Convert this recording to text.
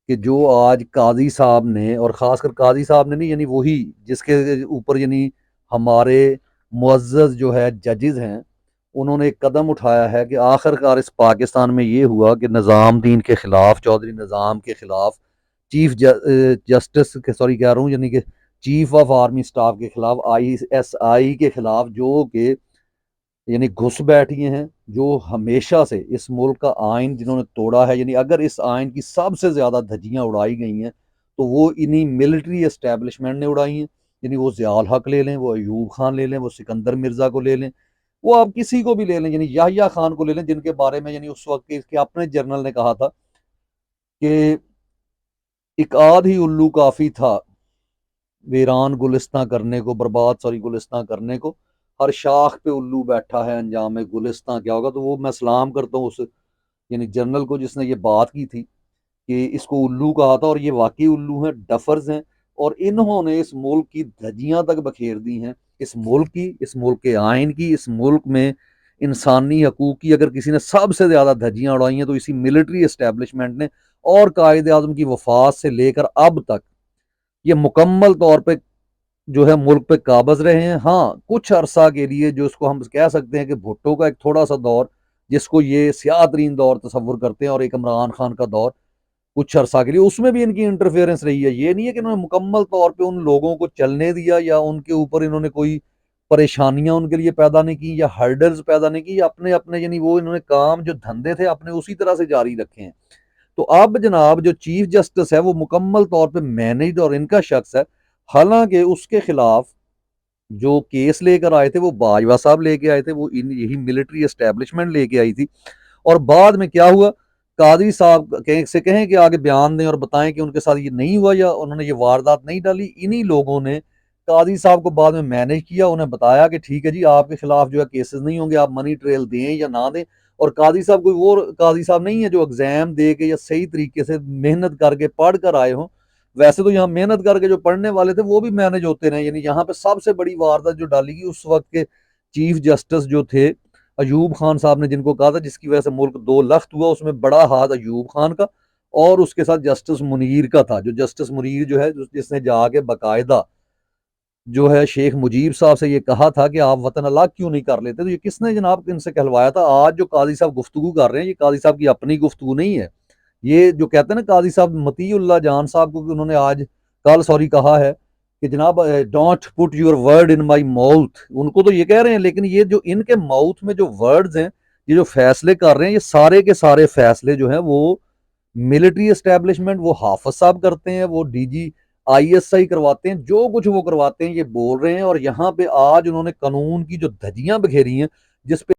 کہ جو آج قاضی صاحب نے، اور خاص کر قاضی صاحب نے نہیں، یعنی وہی جس کے اوپر یعنی ہمارے معزز جو ہے ججز ہیں، انہوں نے ایک قدم اٹھایا ہے کہ آخر کار اس پاکستان میں یہ ہوا کہ نظام دین کے خلاف، چودھری نظام کے خلاف، چیف جسٹس کے سوری کہہ رہا ہوں یعنی کہ چیف آف آرمی سٹاف کے خلاف، ISI کے خلاف، جو کہ یعنی گھس بیٹھی ہیں، جو ہمیشہ سے اس ملک کا آئین جنہوں نے توڑا ہے، یعنی اگر اس آئین کی سب سے زیادہ دھجیاں اڑائی گئی ہیں تو وہ انہی ملٹری اسٹیبلشمنٹ نے اڑائی ہیں۔ یعنی وہ ضیاء الحق لے لیں، وہ ایوب خان لے لیں، وہ سکندر مرزا کو لے لیں، وہ آپ کسی کو بھی لے لیں، یعنی یحییٰ خان کو لے لیں، جن کے بارے میں یعنی اس وقت کے اپنے جرنل نے کہا تھا کہ ایک آدھ ہی الو کافی تھا ویران گلستاں کرنے کو، برباد گلستاں کرنے کو، ہر شاخ پہ الو بیٹھا ہے، انجام گلستاں کیا ہوگا۔ تو وہ میں سلام کرتا ہوں اس یعنی جنرل کو جس نے یہ بات کی تھی کہ اس کو الو کہا تھا، اور یہ واقعی الو ہیں، ڈفرز ہیں، اور انہوں نے اس ملک کی دھجیاں تک بکھیر دی ہیں، اس ملک کی، اس ملک کے آئین کی، اس ملک میں انسانی حقوق کی اگر کسی نے سب سے زیادہ دھجیاں اڑائی ہیں تو اسی ملٹری اسٹیبلشمنٹ نے، اور قائد اعظم کی وفات سے لے کر اب تک یہ مکمل طور پہ جو ہے ملک پہ قابض رہے ہیں۔ ہاں کچھ عرصہ کے لیے جو اس کو ہم کہہ سکتے ہیں کہ بھٹو کا ایک تھوڑا سا دور، جس کو یہ سیاہ ترین دور تصور کرتے ہیں، اور ایک عمران خان کا دور کچھ عرصہ کے لیے، اس میں بھی ان کی انٹرفیئرنس رہی ہے۔ یہ نہیں ہے کہ انہوں نے مکمل طور پہ ان لوگوں کو چلنے دیا، یا ان کے اوپر انہوں نے کوئی پریشانیاں ان کے لیے پیدا نہیں کی، یا ہرڈلز پیدا نہیں کی، یا اپنے اپنے یعنی وہ انہوں نے کام جو دھندے تھے اپنے اسی طرح سے جاری رکھے ہیں۔ تو اب جناب جو چیف جسٹس ہے وہ مکمل طور پہ مینجڈ اور ان کا شخص ہے، حالانکہ اس کے خلاف جو کیس لے کر آئے تھے وہ باجوہ صاحب لے کے آئے تھے، وہ یہی ملٹری اسٹیبلشمنٹ لے کے آئی تھی۔ اور بعد میں کیا ہوا، قاضی صاحب سے کہیں کہ آگے بیان دیں اور بتائیں کہ ان کے ساتھ یہ نہیں ہوا یا انہوں نے یہ واردات نہیں ڈالی، انہی لوگوں نے قاضی صاحب کو بعد میں مینیج کیا، انہیں بتایا کہ ٹھیک ہے جی آپ کے خلاف جو ہے کیسز نہیں ہوں گے، آپ منی ٹریل دیں یا نہ دیں۔ اور قاضی صاحب کوئی وہ قاضی صاحب نہیں ہے جو ایگزام دے کے یا صحیح طریقے سے محنت کر کے پڑھ کر آئے ہوں۔ ویسے تو یہاں محنت کر کے جو پڑھنے والے تھے وہ بھی مینج ہوتے رہے، یعنی یہاں پہ سب سے بڑی واردات جو ڈالی گئی اس وقت کے چیف جسٹس جو تھے ایوب خان صاحب نے، جن کو کہا تھا جس کی وجہ سے ملک دو لخت ہوا، اس میں بڑا ہاتھ ایوب خان کا اور اس کے ساتھ جسٹس منیر کا تھا۔ جو جسٹس منیر جو ہے جس نے جا کے باقاعدہ جو ہے شیخ مجیب صاحب سے یہ کہا تھا کہ آپ وطن الگ کیوں نہیں کر لیتے، تو یہ کس نے جناب ان سے کہلوایا تھا؟ آج جو قاضی صاحب گفتگو کر رہے ہیں یہ قاضی صاحب کی اپنی گفتگو نہیں ہے، یہ جو کہتے ہیں نا قاضی صاحب مطیع اللہ جان صاحب کو، کہ انہوں نے آج کل کہا ہے کہ جناب don't put your word in my mouth, ان کو تو یہ کہہ رہے ہیں، لیکن یہ جو ان کے ماؤتھ میں جو ورڈز ہیں، یہ جو فیصلے کر رہے ہیں، یہ سارے کے سارے فیصلے جو ہیں وہ ملٹری اسٹیبلشمنٹ، وہ حافظ صاحب کرتے ہیں، وہ DGI کرواتے ہیں، جو کچھ وہ کرواتے ہیں یہ بول رہے ہیں۔ اور یہاں پہ آج انہوں نے قانون کی جو دھجیاں بکھیری ہیں، جس پہ